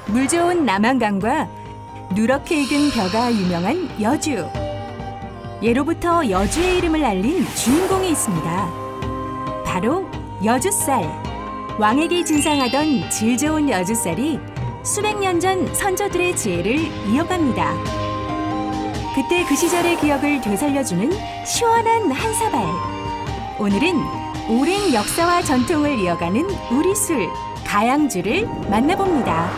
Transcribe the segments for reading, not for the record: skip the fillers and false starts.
물 좋은 남한강과 누렇게 익은 벼가 유명한 여주. 예로부터 여주의 이름을 알린 주인공이 있습니다. 바로 여주쌀. 왕에게 진상하던 질 좋은 여주쌀이 수백 년 전 선조들의 지혜를 이어갑니다. 그때 그 시절의 기억을 되살려주는 시원한 한 사발. 오늘은 오랜 역사와 전통을 이어가는 우리 술, 가양주를 만나봅니다.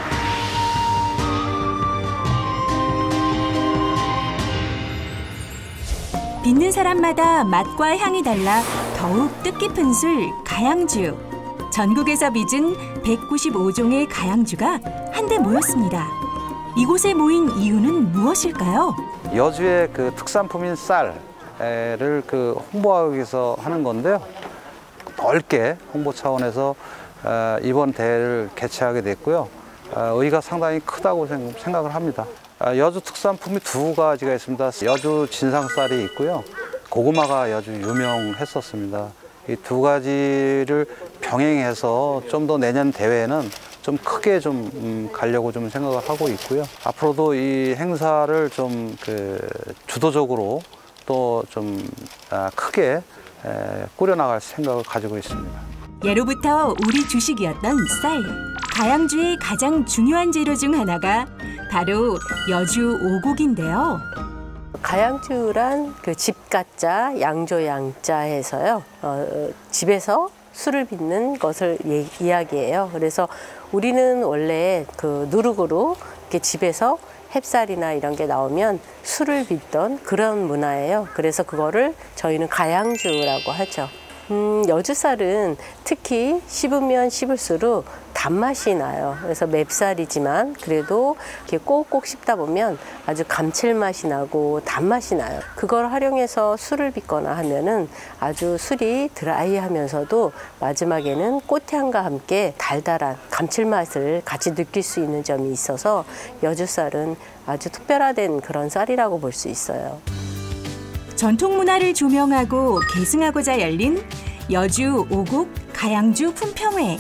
빚는 사람마다 맛과 향이 달라 더욱 뜻깊은 술, 가양주. 전국에서 빚은 195종의 가양주가 한데 모였습니다. 이곳에 모인 이유는 무엇일까요? 여주의 그 특산품인 쌀을 홍보하기 위해서 하는 건데요. 넓게 홍보 차원에서 이번 대회를 개최하게 됐고요. 의의가 상당히 크다고 생각을 합니다. 여주 특산품이 두 가지가 있습니다. 여주 진상쌀이 있고요. 고구마가 여주 유명했었습니다. 이 두 가지를 병행해서 좀 더 내년 대회에는 좀 크게 가려고 생각을 하고 있고요. 앞으로도 이 행사를 주도적으로 또 크게 꾸려나갈 생각을 가지고 있습니다. 예로부터 우리 주식이었던 쌀. 가양주의 가장 중요한 재료 중 하나가 바로 여주 오곡인데요. 가양주란 집가자, 양조양자 해서요. 집에서 술을 빚는 것을 이야기해요. 그래서 우리는 원래 누룩으로 이렇게 집에서 햅쌀이나 이런 게 나오면 술을 빚던 그런 문화예요. 그래서 그거를 저희는 가양주라고 하죠. 여주쌀은 특히 씹으면 씹을수록 단맛이 나요. 그래서 맵쌀이지만 그래도 이렇게 꼭꼭 씹다 보면 아주 감칠맛이 나고 단맛이 나요. 그걸 활용해서 술을 빚거나 하면은 아주 술이 드라이하면서도 마지막에는 꽃향과 함께 달달한 감칠맛을 같이 느낄 수 있는 점이 있어서 여주쌀은 아주 특별화된 그런 쌀이라고 볼 수 있어요. 전통 문화를 조명하고 계승하고자 열린 여주 오곡 가양주 품평회.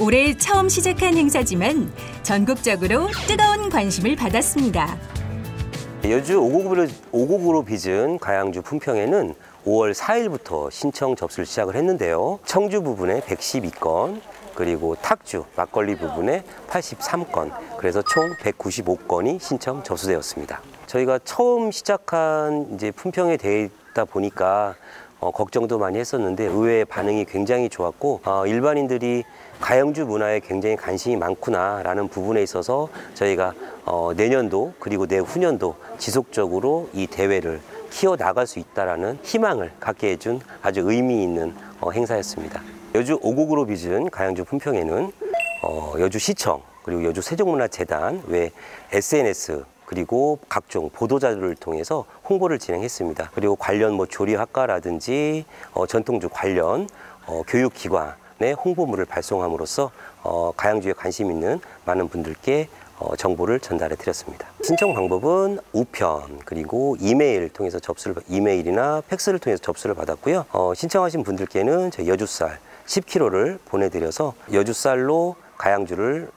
올해 처음 시작한 행사지만 전국적으로 뜨거운 관심을 받았습니다. 여주 오곡으로 빚은 가양주 품평회는 5월 4일부터 신청 접수를 시작을 했는데요. 청주 부분에 112건, 그리고 탁주, 막걸리 부분에 83건, 그래서 총 195건이 신청 접수되었습니다. 저희가 처음 시작한 품평회 대회이다 보니까 걱정도 많이 했었는데 의외의 반응이 굉장히 좋았고 일반인들이 가양주 문화에 굉장히 관심이 많구나라는 부분에 있어서 저희가 내년도 그리고 내후년도 지속적으로 이 대회를 키워나갈 수 있다는 희망을 갖게 해준 아주 의미 있는 행사였습니다. 여주 오곡으로 빚은 가양주 품평회는 여주시청 그리고 여주세종문화재단 외 SNS 그리고 각종 보도자료를 통해서 홍보를 진행했습니다. 그리고 관련 조리학과라든지 전통주 관련 교육기관의 홍보물을 발송함으로써 가양주에 관심 있는 많은 분들께 정보를 전달해 드렸습니다. 신청 방법은 우편 그리고 이메일 통해서 이메일이나 팩스를 통해서 접수를 받았고요. 신청하신 분들께는 저희 여주쌀 10kg를 보내드려서 여주쌀로 가양주를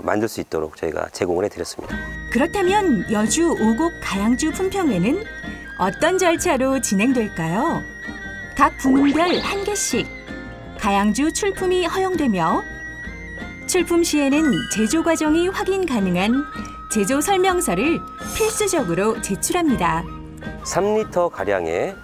만들 수 있도록 저희가 제공을 해드렸습니다. 그렇다면 여주 오곡 가양주 품평회는 어떤 절차로 진행될까요? 각 부문별 한 개씩 가양주 출품이 허용되며 출품 시에는 제조 과정이 확인 가능한 제조 설명서를 필수적으로 제출합니다. 3리터 가량의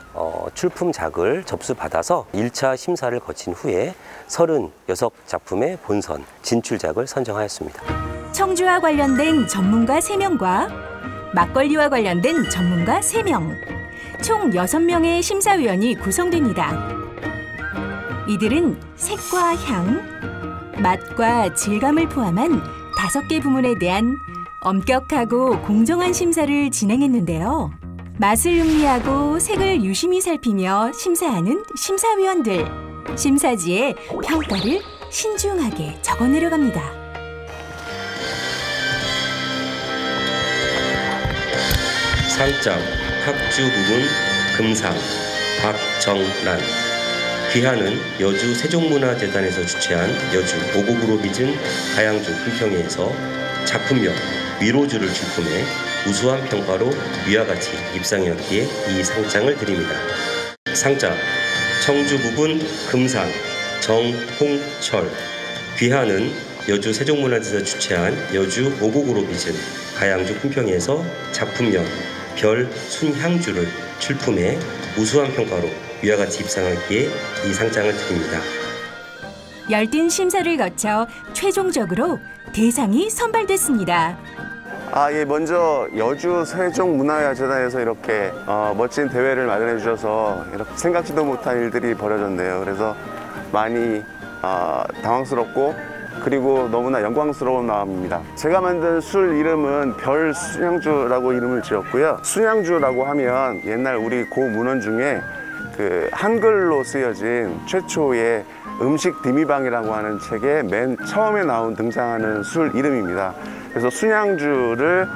출품작을 접수받아서 1차 심사를 거친 후에 36작품의 본선, 진출작을 선정하였습니다. 청주와 관련된 전문가 3명과 막걸리와 관련된 전문가 3명, 총 6명의 심사위원이 구성됩니다. 이들은 색과 향, 맛과 질감을 포함한 5개 부문에 대한 엄격하고 공정한 심사를 진행했는데요. 맛을 음미하고 색을 유심히 살피며 심사하는 심사위원들. 심사지에 평가를 신중하게 적어 내려갑니다. 상장 탁주 부분 금상 박정란 귀하는 여주 세종문화재단에서 주최한 여주 오곡으로 빚은 가양주 품평회에서 작품명 위로주를 출품해 우수한 평가로 위와 같이 입상하였기에 이 상장을 드립니다. 상장 청주 부분 금상 정홍철. 귀하는 여주 세종문화재에서 주최한 여주 오곡으로 빚은 가양주 품평회에서 작품명 별 순향주를 출품해 우수한 평가로 위와 같이 입상하기에 이 상장을 드립니다. 열띤 심사를 거쳐 최종적으로 대상이 선발됐습니다. 예, 먼저 여주 세종문화재단에서 이렇게 멋진 대회를 마련해 주셔서 이렇게 생각지도 못한 일들이 벌어졌네요. 그래서 많이 당황스럽고 그리고 너무나 영광스러운 마음입니다. 제가 만든 술 이름은 별 순향주라고 이름을 지었고요. 순향주라고 하면 옛날 우리 고문헌 중에 그 한글로 쓰여진 최초의 음식 디미방이라고 하는 책에 맨 처음에 등장하는 술 이름입니다. 그래서 순향주를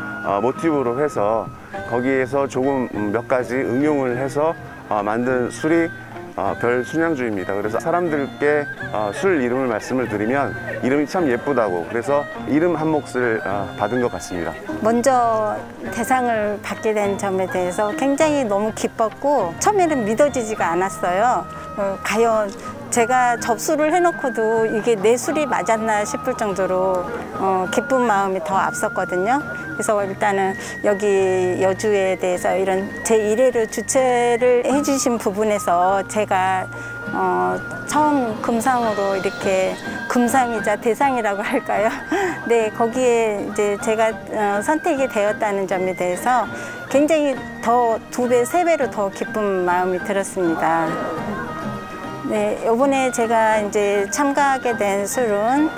모티브로 해서 거기에서 조금 몇 가지 응용을 해서 만든 술이 별 순향주입니다. 그래서 사람들께 술 이름을 말씀을 드리면 이름이 참 예쁘다고, 그래서 이름 한 몫을 받은 것 같습니다. 먼저 대상을 받게 된 점에 대해서 굉장히 너무 기뻤고 처음에는 믿어지지가 않았어요. 과연 제가 접수를 해놓고도 이게 내 술이 맞았나 싶을 정도로 기쁜 마음이 더 앞섰거든요. 그래서 일단은 여기 여주에 대해서 이런 제1회를 주최를 해주신 부분에서 제가 처음 금상으로 이렇게 금상이자 대상이라고 할까요? 네, 거기에 이제 제가 선택이 되었다는 점에 대해서 굉장히 더 2배, 3배로 더 기쁜 마음이 들었습니다. 네, 이번에 제가 이제 참가하게 된 술은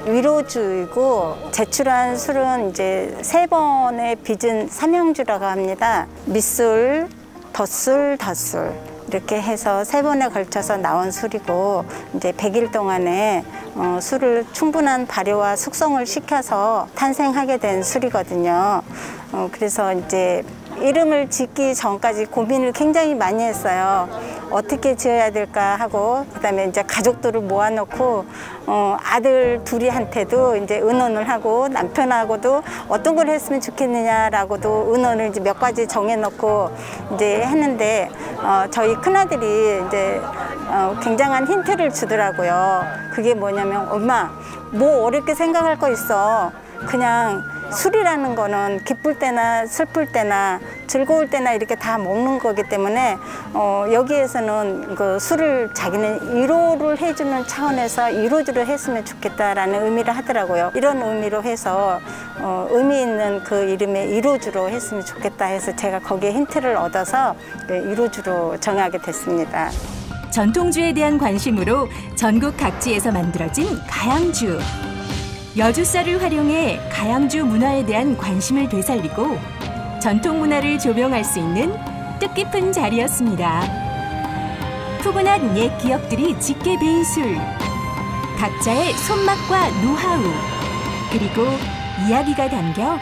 위로주이고 제출한 술은 이제 3번의 빚은 삼형주라고 합니다. 밑술, 덧술, 덧술 이렇게 해서 3번에 걸쳐서 나온 술이고 이제 100일 동안에 술을 충분한 발효와 숙성을 시켜서 탄생하게 된 술이거든요. 그래서 이제 이름을 짓기 전까지 고민을 굉장히 많이 했어요. 어떻게 지어야 될까 하고, 그다음에 이제 가족들을 모아놓고 아들 둘이한테도 이제 의논을 하고 남편하고도 어떤 걸 했으면 좋겠느냐라고도 의논을 이제 몇 가지 정해놓고 이제 했는데 저희 큰아들이 이제 굉장한 힌트를 주더라고요. 그게 뭐냐면, 엄마 뭐 어렵게 생각할 거 있어. 그냥 술이라는 거는 기쁠 때나 슬플 때나 즐거울 때나 이렇게 다 먹는 거기 때문에 여기에서는 그 술을 자기는 위로를 해주는 차원에서 위로주를 했으면 좋겠다라는 의미를 하더라고요. 이런 의미로 해서 의미 있는 그 이름의 위로주로 했으면 좋겠다 해서 제가 거기에 힌트를 얻어서 위로주로 정하게 됐습니다. 전통주에 대한 관심으로 전국 각지에서 만들어진 가양주. 여주쌀을 활용해 가양주 문화에 대한 관심을 되살리고 전통 문화를 조명할 수 있는 뜻깊은 자리였습니다. 푸근한 옛 기억들이 짙게 배인 술, 각자의 손맛과 노하우, 그리고 이야기가 담겨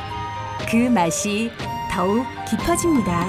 그 맛이 더욱 깊어집니다.